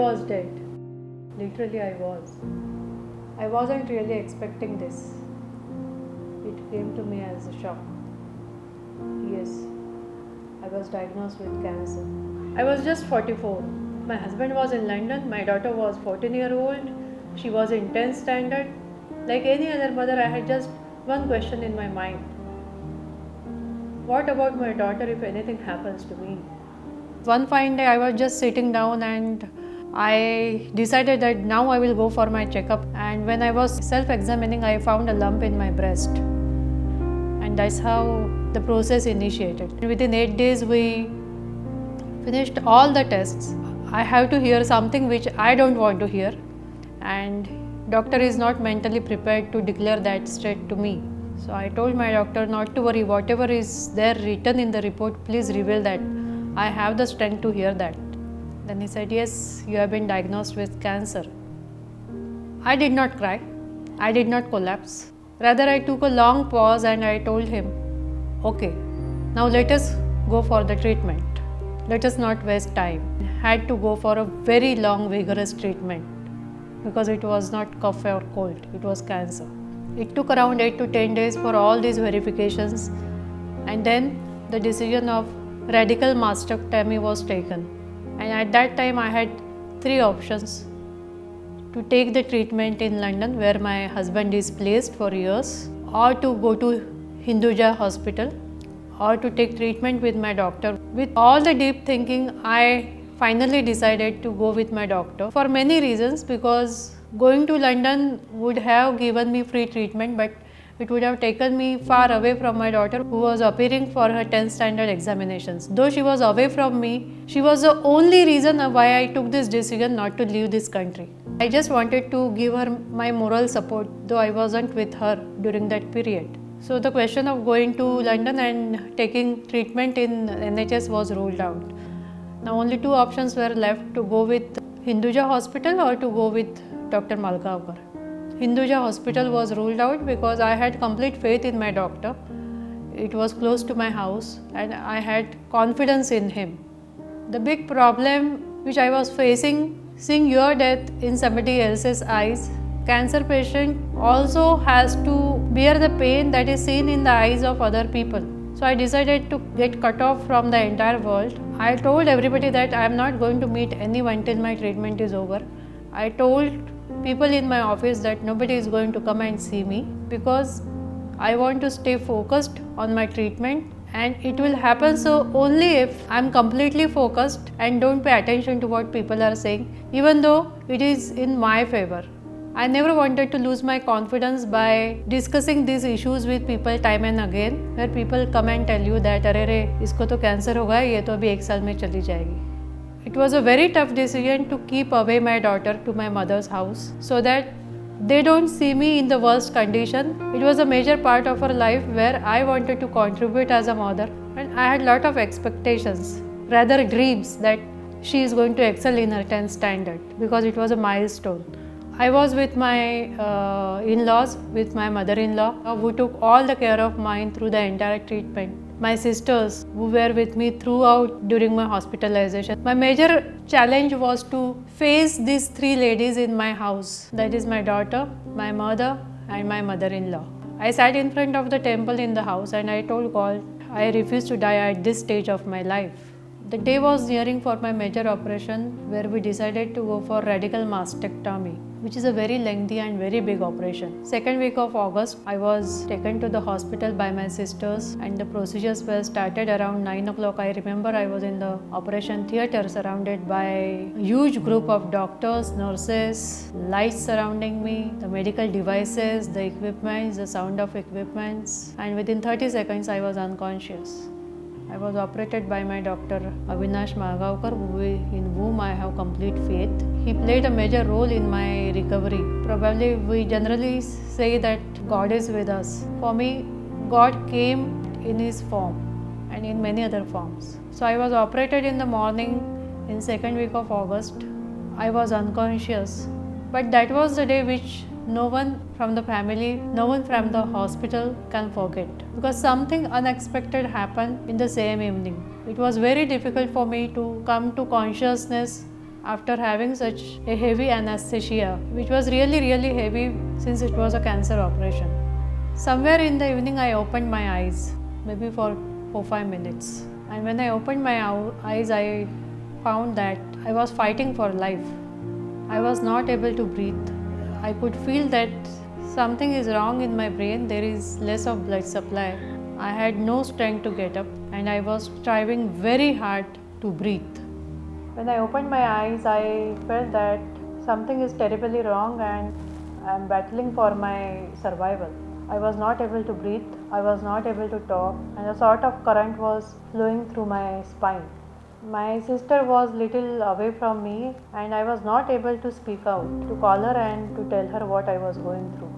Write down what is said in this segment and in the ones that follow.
was dead. Literally, I was. I wasn't really expecting this. It came to me as a shock. Yes, I was diagnosed with cancer. I was just 44. My husband was in London. My daughter was 14-year-old. She was in 10th standard. Like any other mother, I had just one question in my mind. What about my daughter if anything happens to me? One fine day, I was just sitting down and I decided that now I will go for my checkup. And when I was self-examining, I found a lump in my breast. And that's how the process initiated. Within 8 days, we finished all the tests. I have to hear something which I don't want to hear. And doctor is not mentally prepared to declare that straight to me. So I told my doctor not to worry, whatever is there written in the report, please reveal that. I have the strength to hear that. Then he said, yes, you have been diagnosed with cancer. I did not cry. I did not collapse. Rather, I took a long pause and I told him, okay, now let us go for the treatment. Let us not waste time. I had to go for a very long, vigorous treatment because it was not cough or cold, it was cancer. It took around 8 to 10 days for all these verifications, and then the decision of radical mastectomy was taken. And at that time I had 3 options: to take the treatment in London where my husband is placed for years, or to go to Hinduja hospital, or to take treatment with my doctor. With all the deep thinking, I finally decided to go with my doctor for many reasons, because going to London would have given me free treatment, but it would have taken me far away from my daughter who was appearing for her 10th standard examinations. Though she was away from me, she was the only reason why I took this decision not to leave this country. I just wanted to give her my moral support, though I wasn't with her during that period. So the question of going to London and taking treatment in NHS was ruled out. Now only 2 options were left: to go with Hinduja hospital or to go with Dr. Malgaonkar. Hinduja hospital was ruled out because I had complete faith in my doctor. It was close to my house and I had confidence in him. The big problem which I was facing, seeing your death in somebody else's eyes, cancer patient also has to bear the pain that is seen in the eyes of other people. So I decided to get cut off from the entire world. I told everybody that I am not going to meet anyone till my treatment is over. I told people in my office that nobody is going to come and see me because I want to stay focused on my treatment, and it will happen so only if I am completely focused and don't pay attention to what people are saying, even though it is in my favor. I never wanted to lose my confidence by discussing these issues with people time and again, where people come and tell you that अरे रे इसको तो cancer होगा, ये तो अभी 1 साल में चली जाएगी. It was a very tough decision to keep away my daughter to my mother's house so that they don't see me in the worst condition. It was a major part of her life where I wanted to contribute as a mother, and I had a lot of expectations, rather dreams, that she is going to excel in her 10th standard because it was a milestone. I was with my in-laws, with my mother-in-law, who took all the care of mine through the entire treatment. My sisters who were with me throughout during my hospitalization. My major challenge was to face these 3 ladies in my house. That is my daughter, my mother and my mother-in-law. I sat in front of the temple in the house and I told God, I refuse to die at this stage of my life. The day was nearing for my major operation where we decided to go for radical mastectomy, which is a very lengthy and very big operation. Second week of August, I was taken to the hospital by my sisters and the procedures were started around 9 o'clock. I remember I was in the operation theatre surrounded by a huge group of doctors, nurses, lights surrounding me, the medical devices, the equipments, the sound of equipments, and within 30 seconds I was unconscious. I was operated by my doctor Avinash Malgaonkar, in whom I have complete faith. He played a major role in my recovery. Probably we generally say that God is with us. For me, God came in His form and in many other forms. So I was operated in the morning in second week of August. I was unconscious, but that was the day which no one from the family, no one from the hospital can forget, because something unexpected happened in the same evening. It was very difficult for me to come to consciousness after having such a heavy anesthesia, which was really, really heavy since it was a cancer operation. Somewhere in the evening, I opened my eyes, maybe for 4-5 minutes. And when I opened my eyes, I found that I was fighting for life. I was not able to breathe. I could feel that something is wrong in my brain. There is less of blood supply. I had no strength to get up, and I was striving very hard to breathe. When I opened my eyes, I felt that something is terribly wrong and I am battling for my survival. I was not able to breathe, I was not able to talk, and a sort of current was flowing through my spine. My sister was little away from me and I was not able to speak out, to call her and to tell her what I was going through.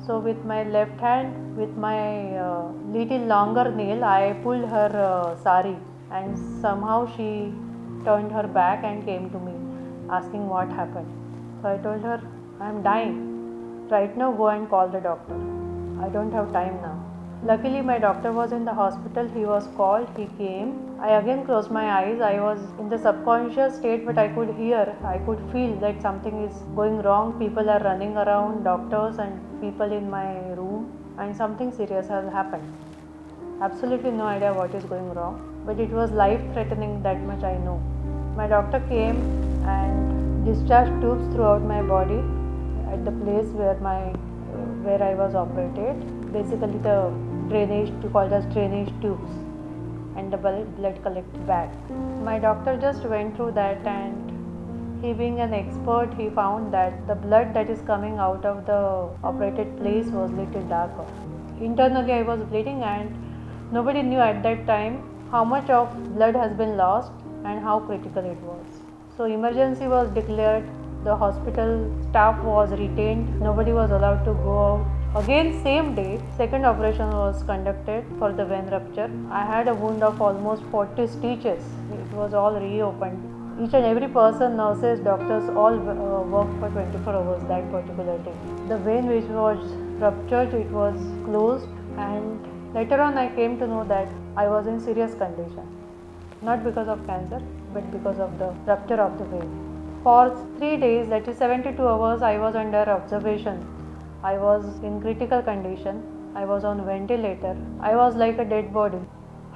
So with my left hand, with my little longer nail, I pulled her sari, and somehow she turned her back and came to me asking what happened. So I told her, I am dying. Right now go and call the doctor. I don't have time now. Luckily my doctor was in the hospital. He was called, he came. I again closed my eyes. I was in the subconscious state, but I could hear, I could feel that something is going wrong. People are running around, doctors and people in my room, and something serious has happened. Absolutely no idea what is going wrong, but it was life threatening, that much I know. My doctor came and discharged tubes throughout my body at the place where I was operated. Basically the drainage, called as drainage tubes, and the blood collected back. My doctor just went through that, and he being an expert, he found that the blood that is coming out of the operated place was little darker. Internally I was bleeding, and nobody knew at that time how much of blood has been lost and how critical it was. So emergency was declared, the hospital staff was retained, nobody was allowed to go out. Again same day, second operation was conducted for the vein rupture. I had a wound of almost 40 stitches. It was all reopened. Each and every person, nurses, doctors, all worked for 24 hours that particular day. The vein which was ruptured, it was closed, and later on I came to know that I was in serious condition. Not because of cancer, but because of the rupture of the vein. For 3 days, that is 72 hours, I was under observation. I was in critical condition. I was on ventilator. I was like a dead body.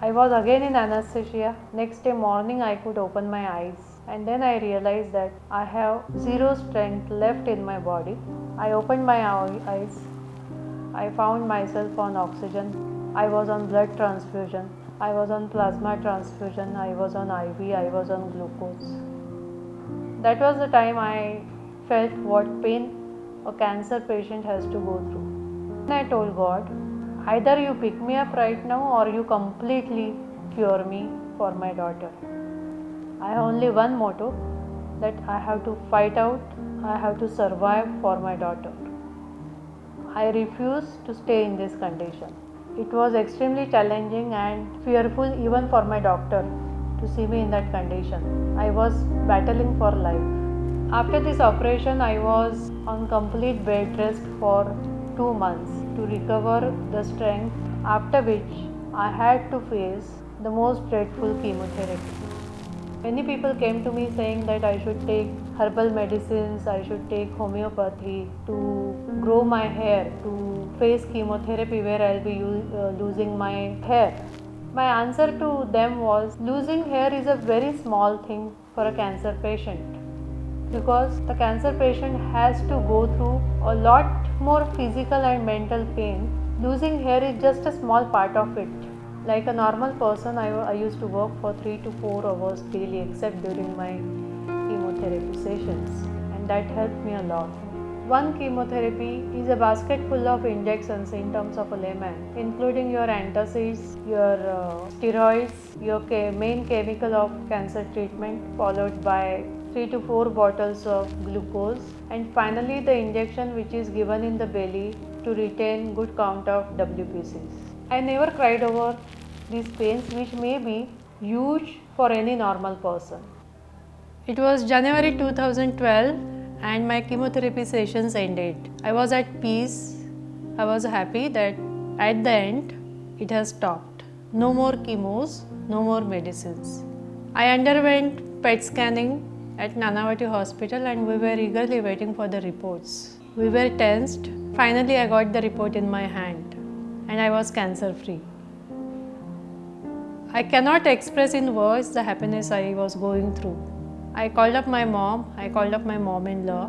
I was again in anesthesia. Next day morning I could open my eyes, and then I realized that I have zero strength left in my body. I opened my eyes. I found myself on oxygen. I was on blood transfusion. I was on plasma transfusion. I was on IV. I was on glucose. That was the time I felt what pain a cancer patient has to go through. And I told God, either you pick me up right now or you completely cure me for my daughter. I have only one motto, that I have to fight out, I have to survive for my daughter. I refuse to stay in this condition. It was extremely challenging and fearful even for my doctor to see me in that condition. I was battling for life. After this operation, I was on complete bed rest for 2 months to recover the strength, after which I had to face the most dreadful chemotherapy. Many people came to me saying that I should take herbal medicines, I should take homeopathy to grow my hair, to face chemotherapy where I'll be losing my hair. My answer to them was, losing hair is a very small thing for a cancer patient, because the cancer patient has to go through a lot more physical and mental pain. Losing hair is just a small part of it. Like a normal person, I used to work for 3 to 4 hours daily, except during my chemotherapy sessions, and that helped me a lot. One chemotherapy is a basket full of injections in terms of a layman, including your antacids, your steroids, your main chemical of cancer treatment, followed by 3 to 4 bottles of glucose, and finally the injection which is given in the belly to retain good count of WBCs. I never cried over these pains, which may be huge for any normal person. It was January 2012 and my chemotherapy sessions ended. I was at peace. I was happy that at the end it has stopped. No more chemos, no more medicines. I underwent PET scanning at Nanavati Hospital and we were eagerly waiting for the reports. We were tensed. Finally, I got the report in my hand and I was cancer free. I cannot express in words the happiness I was going through. I called up my mom, I called up my mom-in-law.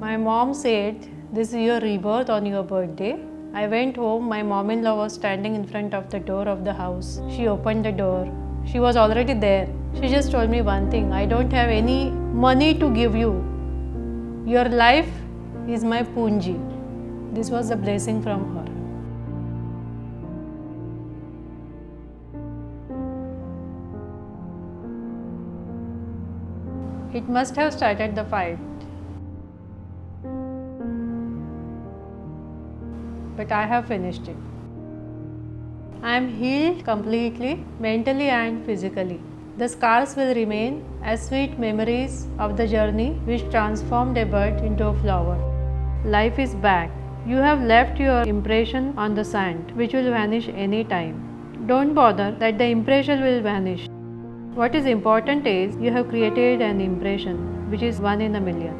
My mom said, "This is your rebirth on your birthday." I went home, my mom-in-law was standing in front of the door of the house. She opened the door. She was already there. She just told me one thing, "I don't have any money to give you. Your life is my punji." This was a blessing from her. It must have started the fight. But I have finished it. I am healed completely, mentally and physically. The scars will remain as sweet memories of the journey which transformed a bud into a flower. Life is back. You have left your impression on the sand, which will vanish any time. Don't bother that the impression will vanish. What is important is you have created an impression, which is one in a million.